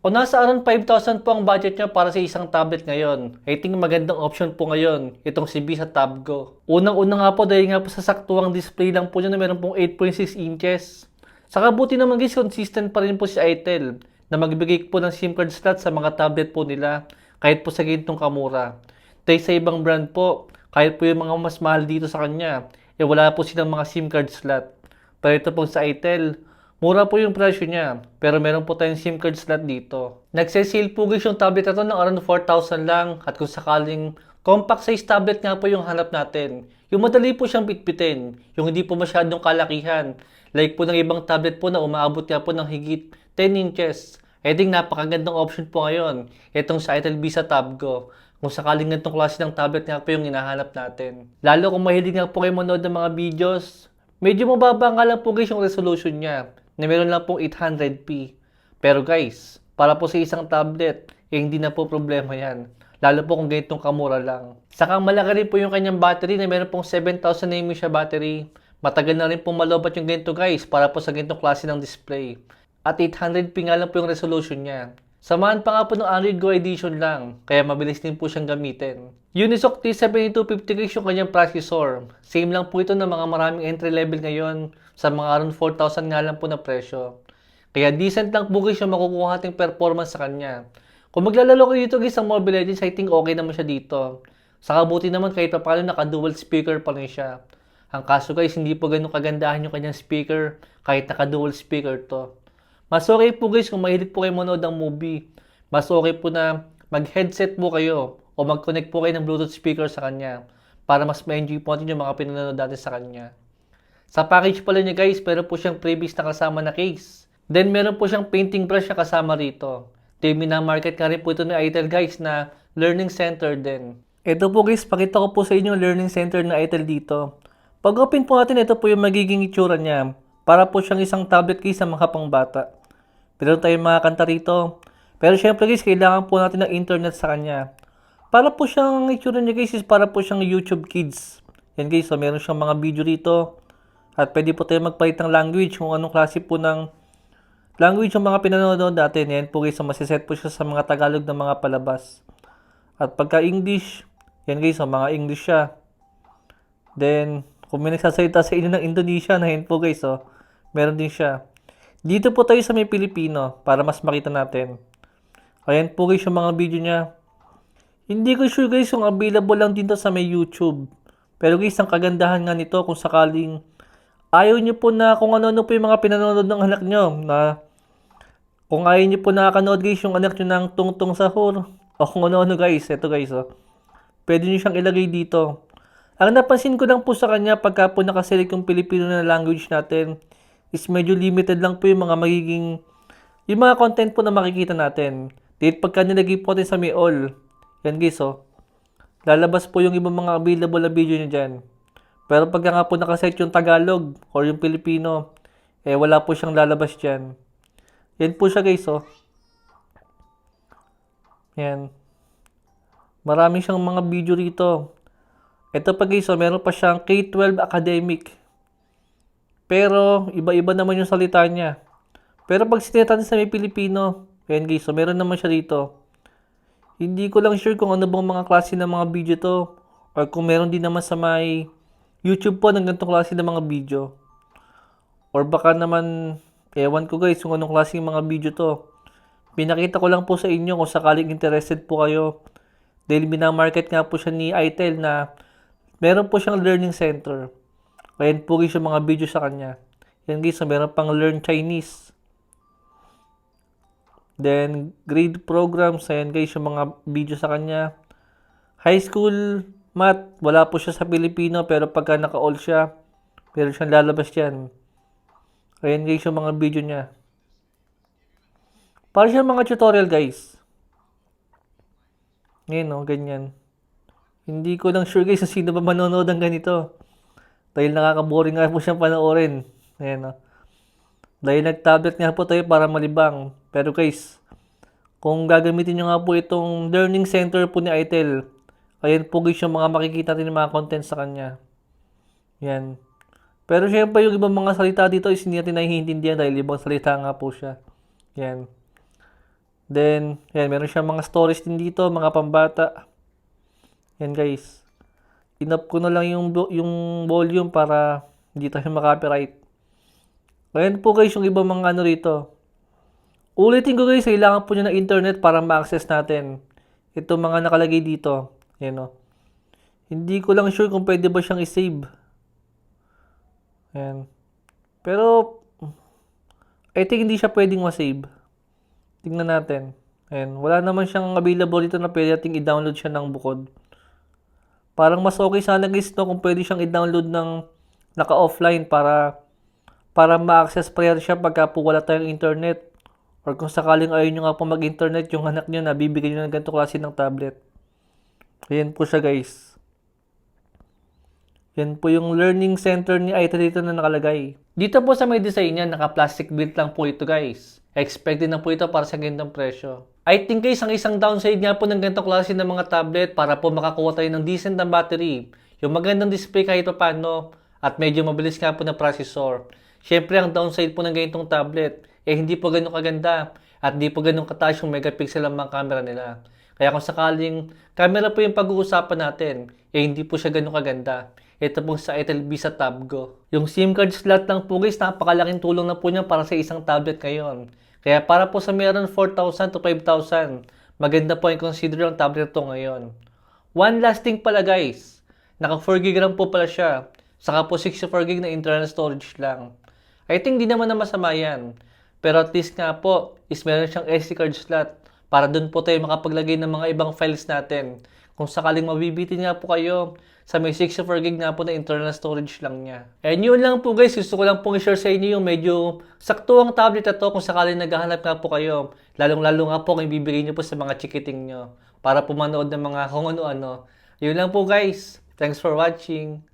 Kung nasa around 5,000 po ang budget nyo para sa isang tablet ngayon, I think magandang option po ngayon, itong si Visa Tab Go. Unang-una nga po dahil nga po sa saktuang display lang po nyo na meron pong 8.6 inches. Saka buti naman guys, consistent pa rin po si Itel na magbigay po ng SIM card slot sa mga tablet po nila kahit po sa gintong kamura. Dahil sa ibang brand po, kahit po yung mga mas mahal dito sa kanya, wala po silang mga SIM card slot. Pero ito pong sa Itel, mura po yung presyo niya, pero meron po tayong SIM card slot dito. Nagse-sale po guys yung tablet na to ng around 4,000 lang at kung sakaling compact size tablet nga po yung hanap natin. Yung madali po siyang bitbitin, yung hindi po masyadong kalakihan. Like po ng ibang tablet po na umaabot nga po ng higit 10 inches. Ding napakagandang option po ngayon, itong sa Itel Visa Tab Go. Kung sakaling ganitong klase ng tablet nga po yung hinahanap natin. Lalo kung mahilig nga po kayo manood ng mga videos, medyo mababa nga lang po guys yung resolution niya na meron lang pong 800p. Pero guys, para po sa isang tablet, hindi na po problema yan. Lalo po kung ganitong kamura lang. Saka malaki rin po yung kanyang battery na meron pong 7,000 mAh siya battery. Matagal na rin pong malobat yung ganito guys para po sa ganitong klase ng display. At 800p nga lang po yung resolution niya. Samahan pa nga po ng Android Go Edition lang, kaya mabilis din po siyang gamitin. Unisoc T7250 yung kanyang processor. Same lang po ito ng mga maraming entry level ngayon sa mga around 4,000 nga lang po na presyo. Kaya decent lang po guys yung makukuha nating performance sa kanya. Kung maglalaro kayo dito guys sa Mobile Legends, I think okay naman siya dito. Saka buti naman kahit pa paano naka-dual speaker pa rin siya. Ang kaso guys, hindi po ganun kagandahan yung kanyang speaker kahit naka-dual speaker to. Mas okay po guys kung mahilig po kayo manood ng movie. Mas okay po na mag-headset po kayo o mag-connect po kayo ng Bluetooth speaker sa kanya para mas ma-enjoy po natin yung mga pinanonood natin sa kanya. Sa package pala niya guys, meron po siyang previous na kasama na case. Then meron po siyang painting brush na kasama rito. Then minamarket ka rin po ito ni Itel guys na learning center din. Ito po guys, pakita ko po sa inyo yung learning center na Itel dito. Pag open po natin, ito po yung magiging itsura niya. Para po siyang isang tablet guys sa mga pangbata. Meron tayong mga kanta rito. Pero syempre guys, kailangan po natin ng internet sa kanya. Para po siyang itsura niya guys, is para po siyang YouTube Kids. Yan guys, so meron siyang mga video rito. At pwede po tayo magpalit ng language kung anong klase po ng language yung mga pinanonood natin. Yan po guys, so masiset po siya sa mga Tagalog na mga palabas. At pagka English, yan guys, so mga English siya. Then, kung may nagsasalita sa inyo ng Indonesia, na yan po guys, so meron din siya. Dito po tayo sa may Pilipino para mas makita natin. Ayan po guys yung mga video niya. Hindi ko sure guys kung available lang dito sa may YouTube. Pero guys, ang kagandahan nga nito kung sakaling ayaw nyo po na kung ano-ano po yung mga pinanonood ng anak nyo. Na kung ayaw nyo po nakakanood guys yung anak nyo ng tungtong sahur. O kung ano-ano guys, eto guys oh. Pwede nyo siyang ilagay dito. Ang napansin ko lang po sa kanya pagka po nakaselect yung Pilipino na language natin is medyo limited lang po yung mga magiging yung mga content po na makikita natin. Dahil pagka nilagay po natin sa may all, yan guys oh, lalabas po yung ibang mga available na video nyo dyan. Pero pagka nga po nakaset yung Tagalog or yung Pilipino, wala po siyang lalabas dyan. Yan po siya guys oh. Yan. Marami siyang mga video rito. Ito pa guys oh, meron pa siyang K-12 academic. Pero, iba-iba naman yung salita niya. Pero pag sinita natin sa may Pilipino, ayan guys, so meron naman siya dito. Hindi ko lang sure kung ano bang mga klase ng mga video to. Or kung meron din naman sa may YouTube po ng ganitong klase ng mga video. Or baka naman, ewan ko guys, kung anong klase ng mga video to. Pinakita ko lang po sa inyo kung sakaling interested po kayo. Dahil minamarket nga po siya ni Itel na meron po siyang learning center. Ayan po guys yung mga video sa kanya. Yan guys, so meron pang Learn Chinese. Then, grade programs. Ayan guys, yung mga video sa kanya. High school math. Wala po siya sa Pilipino, pero pagka naka-all siya, meron siyang lalabas yan. Ayan guys, yung mga video niya. Para siyang mga tutorial guys. Ngayon o, ganyan. Hindi ko lang sure guys, sino ba manonood ng ganito. Dahil nakaka-boring nga po siyang panoorin. Ayan o. Dahil nag-tablet nga po tayo para malibang. Pero guys, kung gagamitin nyo nga po itong learning center po ni Itel, ayan po guys yung mga makikita natin ng mga content sa kanya. Yan. Pero syempre yung ibang mga salita dito is hindi natin naiintindihan dahil ibang salita nga po siya. Yan. Then, yan, meron siyang mga stories din dito, mga pambata. Yan guys. Inap ko na lang yung volume para hindi tayo makopyright. Ayan po guys yung ibang mga ano rito. Ulitin ko guys, kailangan po nyo ng internet para ma-access natin. Ito mga nakalagay dito. Yan o. Hindi ko lang sure kung pwede ba siyang i-save. Ayan. Pero, I think hindi siya pwedeng ma-save. Tingnan natin. Ayan. Wala naman siyang available dito na pwede nating i-download siya ng bukod. Parang mas okay sana guys no kung pwede siyang i-download ng naka-offline para ma-access pa yan siya pagka po wala tayong internet. Or kung sakaling ayaw nyo nga po mag-internet yung anak nyo na bibigyan nyo ng ganito klase ng tablet. Ayan po siya guys. Yan po yung learning center ni Aita dito na nakalagay. Dito po sa may design niya, naka-plastic built lang po ito guys. Expected na po ito para sa ganitong presyo. I think guys, ang isang downside nga po ng ganitong klase ng mga tablet para po makakuha tayo ng decent na battery, yung magandang display kahit pa paano, at medyo mabilis nga po na processor. Siyempre, ang downside po ng ganitong tablet, hindi po ganun kaganda at di po ganun kataas yung megapixel ang mga camera nila. Kaya kung sakaling camera po yung pag-uusapan natin, hindi po siya ganun kaganda. Ito pong sa Itel Visa Tab Go. Yung SIM card slot lang po guys, napakalaking tulong na po niya para sa isang tablet ngayon. Kaya para po sa meron 4,000 to 5,000, maganda po yung consider ang tablet to ngayon. One last thing pala guys, naka 4GB RAM po pala siya. Saka po 64GB na internal storage lang. I think di naman na masama yan. Pero at least nga po, is meron siyang SD card slot para dun po tayo makapaglagay ng mga ibang files natin. Kung sakaling mabibitin nga po kayo, sa may 64GB nga po na internal storage lang niya. And yun lang po guys, gusto ko lang pong i-share sa inyo yung medyo saktuang tablet na to kung sakaling naghahanap nga po kayo. Lalong-lalo nga po kung ibibigay nyo po sa mga chikiting nyo para po manood ng mga kung ano-ano. Yun lang po guys. Thanks for watching.